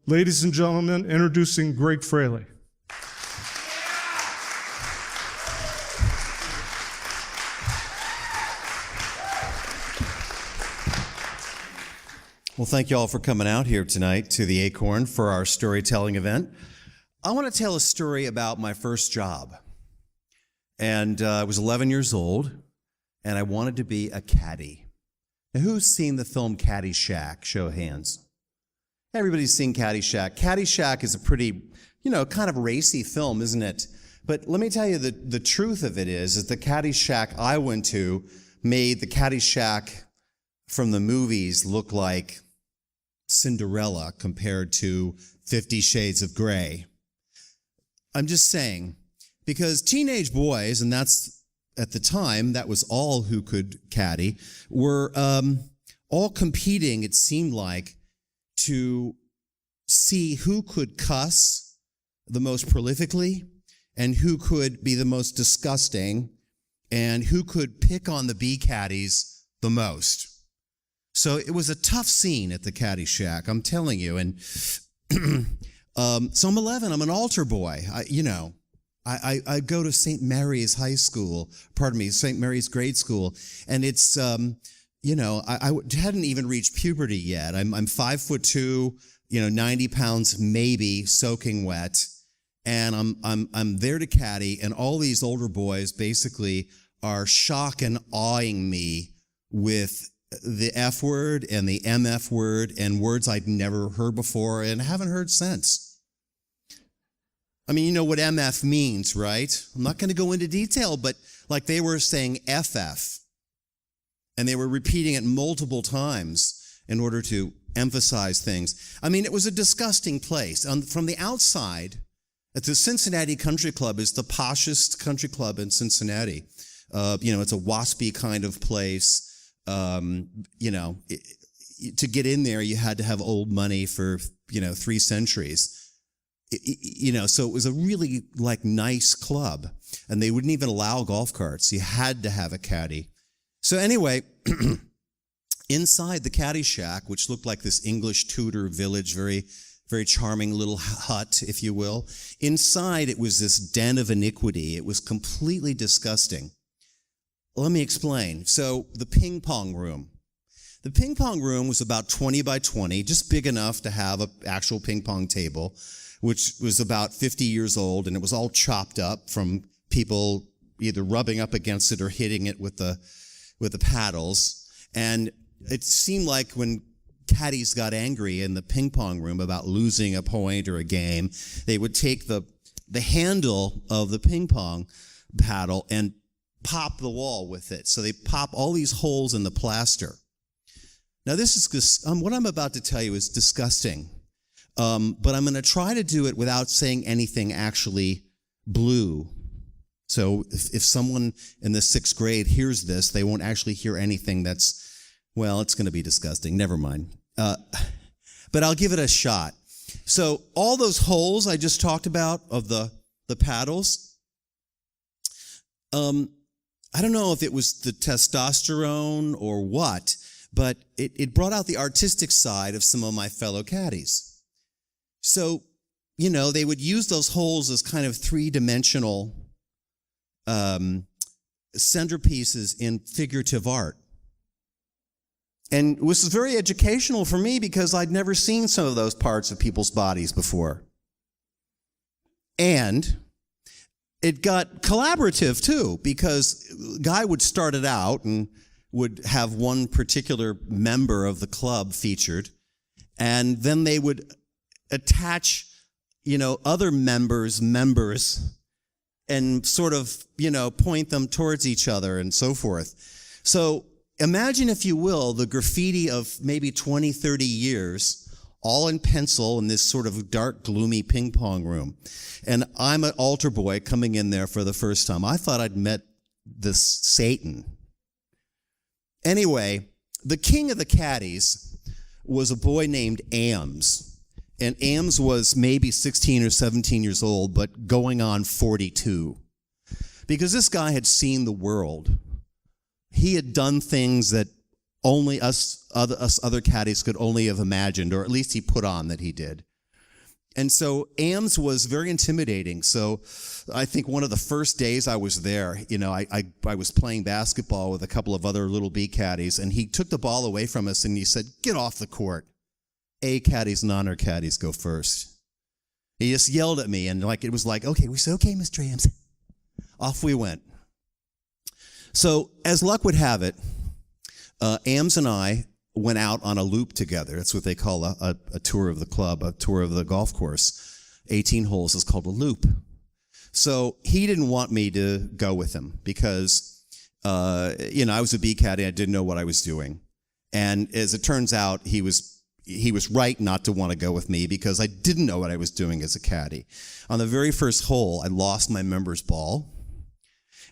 Ladies and gentlemen, introducing Greg Fraley. Well, thank you all for coming out here tonight to the Acorn for our storytelling event. I want to tell a story about my first job. And I was 11 years old, and I wanted to be a caddy. Now, who's seen the film Caddyshack? Show of hands. Everybody's seen Caddyshack. Caddyshack is a pretty, kind of racy film, isn't it? But let me tell you, the truth of it is the Caddyshack I went to made the Caddyshack from the movies look like Cinderella compared to 50 Shades of Grey. I'm just saying, because teenage boys, and that's, at the time, that was all who could caddy, were all competing, it seemed like, to see who could cuss the most prolifically and who could be the most disgusting and who could pick on the bee caddies the most. So it was a tough scene at the Caddyshack, I'm telling you. And so I'm 11, I'm an altar boy. I go to St. Mary's High School, St. Mary's grade school, and it's, I hadn't even reached puberty yet. I'm 5'2", 90 pounds maybe, soaking wet, and I'm there to caddy, and all these older boys basically are shock and awing me with the F word and the MF word and words I'd never heard before and haven't heard since. I mean, you know what MF means, right? I'm not going to go into detail, but like they were saying FF, and they were repeating it multiple times in order to emphasize things. I mean, it was a disgusting place. From the outside, at the Cincinnati Country Club is the poshest country club in Cincinnati. It's a waspy kind of place. To get in there, you had to have old money for, 3 centuries. So it was a really nice club, and they wouldn't even allow golf carts. You had to have a caddy. So anyway, inside the Caddyshack, which looked like this English Tudor village, very, very charming little hut, if you will, inside it was this den of iniquity. It was completely disgusting. Let me explain. So the ping pong room. The ping pong room was about 20 by 20, just big enough to have an actual ping pong table, which was about 50 years old, and it was all chopped up from people either rubbing up against it or hitting it with the paddles. And it seemed like when caddies got angry in the ping pong room about losing a point or a game, they would take the handle of the ping pong paddle and pop the wall with it. So they pop all these holes in the plaster. Now this is what I'm about to tell you is disgusting, but I'm going to try to do it without saying anything actually blue. So if someone in the 6th grade hears this, they won't actually hear anything it's going to be disgusting. Never mind. But I'll give it a shot. So all those holes I just talked about of the paddles, I don't know if it was the testosterone or what, but it brought out the artistic side of some of my fellow caddies. So, they would use those holes as kind of 3-dimensional centerpieces in figurative art. And it was very educational for me because I'd never seen some of those parts of people's bodies before. And it got collaborative too, because a guy would start it out and would have one particular member of the club featured, and then they would attach, other members, and sort of, point them towards each other and so forth. So imagine, if you will, the graffiti of maybe 20, 30 years, all in pencil in this sort of dark, gloomy ping pong room. And I'm an altar boy coming in there for the first time. I thought I'd met this Satan. Anyway, the king of the caddies was a boy named Ames. And Ames was maybe 16 or 17 years old, but going on 42. Because this guy had seen the world. He had done things that only us other caddies could only have imagined, or at least he put on that he did. And so AMS was very intimidating. So I think one of the first days I was there, I was playing basketball with a couple of other little B caddies, and he took the ball away from us and he said, "Get off the court. A caddies and honor caddies go first." He just yelled at me, and it was like, okay, we said, "Okay, Mr. AMS." Off we went. So as luck would have it, AMS and I went out on a loop together. That's what they call a tour of the club, a tour of the golf course. 18 holes is called a loop. So he didn't want me to go with him because, I was a B caddy. I didn't know what I was doing. And as it turns out, he was right not to want to go with me because I didn't know what I was doing as a caddy. On the very first hole, I lost my member's ball,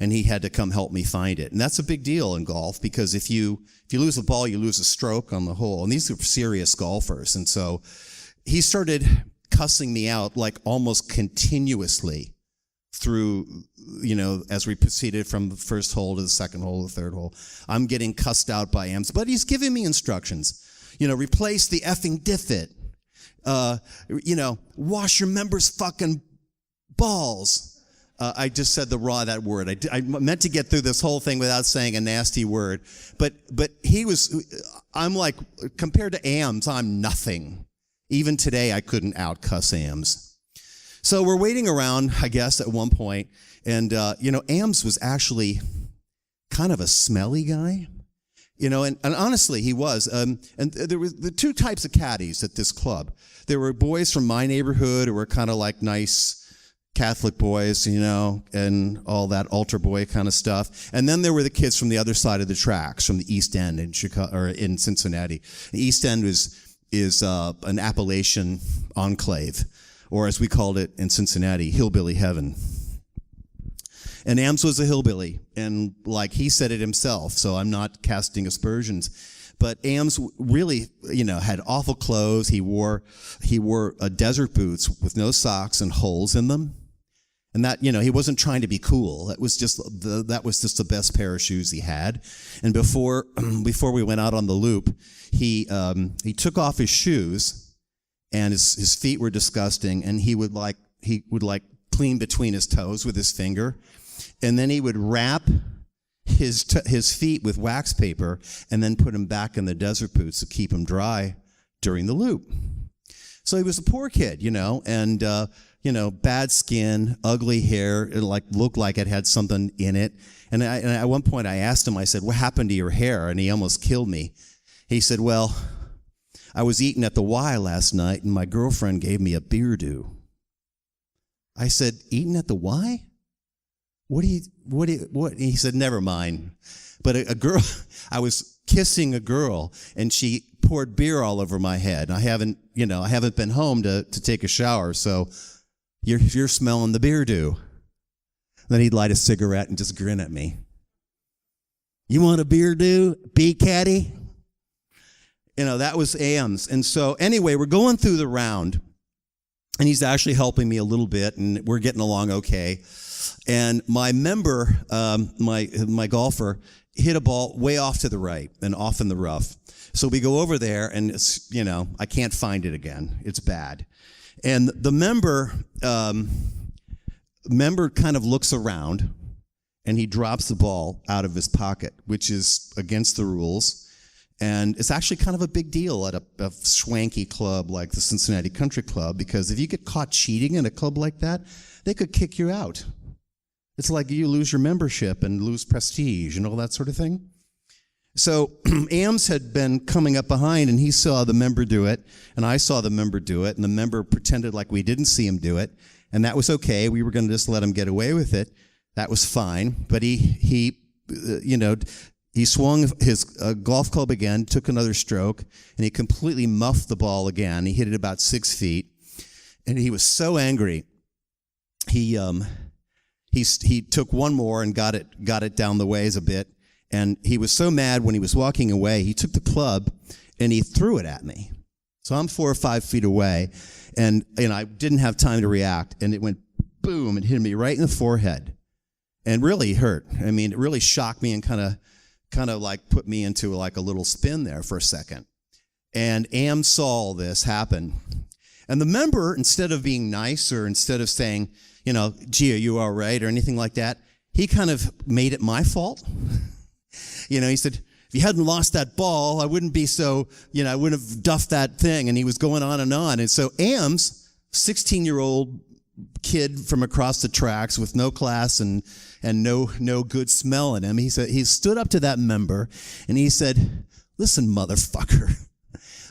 and he had to come help me find it. And that's a big deal in golf because if you lose a ball, you lose a stroke on the hole. And these are serious golfers. And so he started cussing me out almost continuously through, as we proceeded from the first hole to the second hole to the third hole. I'm getting cussed out by AMS, but he's giving me instructions. Replace the effing divot. Wash your members' fucking balls. I just said that word. I meant to get through this whole thing without saying a nasty word. But I'm like, compared to AMS, I'm nothing. Even today, I couldn't out-cuss AMS. So we're waiting around, I guess, at one point. And, AMS was actually kind of a smelly guy. And honestly, he was. And there were the two types of caddies at this club. There were boys from my neighborhood who were kind of like nice Catholic boys, and all that altar boy kind of stuff. And then there were the kids from the other side of the tracks, from the East End in Chicago or in Cincinnati. The East End is an Appalachian enclave, or as we called it in Cincinnati, hillbilly heaven. And AMS was a hillbilly, and he said it himself, so I'm not casting aspersions. But AMS really, had awful clothes. He wore desert boots with no socks and holes in them. And that, he wasn't trying to be cool. That was just the best pair of shoes he had. And before we went out on the loop, he took off his shoes, and his feet were disgusting, and he would clean between his toes with his finger. And then he would wrap his feet with wax paper and then put them back in the desert boots to keep them dry during the loop. So he was a poor kid, and bad skin, ugly hair, it looked like it had something in it. And at one point I asked him, I said, "What happened to your hair?" And he almost killed me. He said, "Well, I was eating at the Y last night and my girlfriend gave me a beardo." I said, "Eating at the Y? What? He said, "Never mind." But a girl, I was kissing a girl, and she poured beer all over my head. I haven't been home to take a shower, so you're smelling the beardo. Then he'd light a cigarette and just grin at me. "You want a beardo, B caddy?" That was AMS. And so anyway, we're going through the round, and he's actually helping me a little bit, and we're getting along okay. And my member, my golfer, hit a ball way off to the right and off in the rough. So we go over there, and it's, I can't find it again. It's bad. And the member kind of looks around, and he drops the ball out of his pocket, which is against the rules. And it's actually kind of a big deal at a swanky club like the Cincinnati Country Club, because if you get caught cheating in a club like that, they could kick you out. It's like you lose your membership and lose prestige and all that sort of thing. So AMS had been coming up behind, and he saw the member do it, and I saw the member do it, and the member pretended like we didn't see him do it, and that was okay. We were going to just let him get away with it. That was fine. But he swung his golf club again, took another stroke, and he completely muffed the ball again. He hit it about 6 feet, and he was so angry. He took one more and got it down the ways a bit, and he was so mad when he was walking away, he took the club and he threw it at me. So I'm 4 or 5 feet away, and I didn't have time to react, and it went boom and hit me right in the forehead, and really hurt. I mean, it really shocked me and kind of like put me into like a little spin there for a second. And AMS saw all this happen, And the member, instead of being nice or instead of saying, gee, are you all right or anything like that, he kind of made it my fault. He said, if you hadn't lost that ball, I wouldn't be so, I wouldn't have duffed that thing. And he was going on. And so Ams, 16-year-old kid from across the tracks with no class and no good smell in him, he stood up to that member and he said, listen, motherfucker,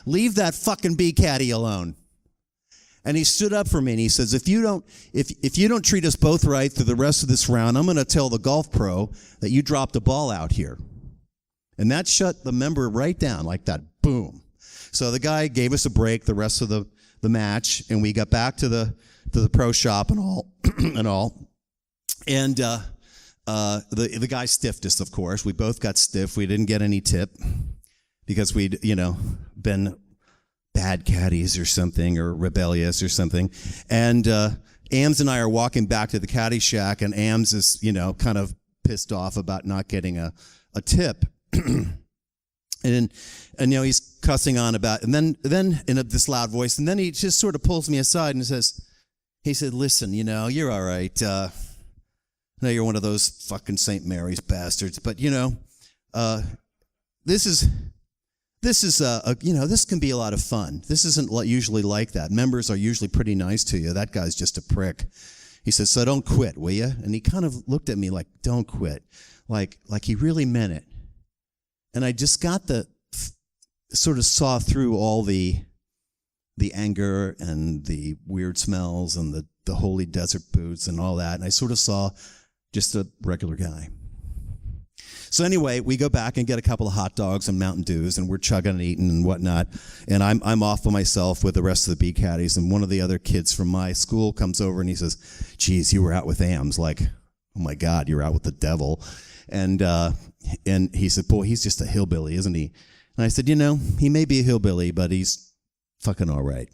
leave that fucking bee caddy alone. And he stood up for me and he says, if you don't treat us both right through the rest of this round, I'm going to tell the golf pro that you dropped a ball out here. And that shut the member right down like that. Boom. So the guy gave us a break the rest of the match, and we got back to the pro shop and all and the guy stiffed us, of course. We both got stiff. We didn't get any tip because we'd been bad caddies or something, or rebellious or something. And Ams and I are walking back to the caddy shack, and Ams is kind of pissed off about not getting a tip. and he's cussing on about, and then in this loud voice, and then he just sort of pulls me aside and he said, listen, you're all right. I know you're one of those fucking St. Mary's bastards, but this can be a lot of fun. This isn't usually like that. Members are usually pretty nice to you. That guy's just a prick. He says, so don't quit, will you? And he kind of looked at me like, don't quit. Like he really meant it. And I just got sort of saw through all the anger and the weird smells and the holy desert boots and all that. And I sort of saw just a regular guy. So anyway, we go back and get a couple of hot dogs and Mountain Dews, and we're chugging and eating and whatnot. And I'm off by myself with the rest of the bee caddies. And one of the other kids from my school comes over and he says, geez, you were out with Ams. Like, oh my God, you're out with the devil. And he said, boy, he's just a hillbilly, isn't he? And I said, he may be a hillbilly, but he's fucking all right.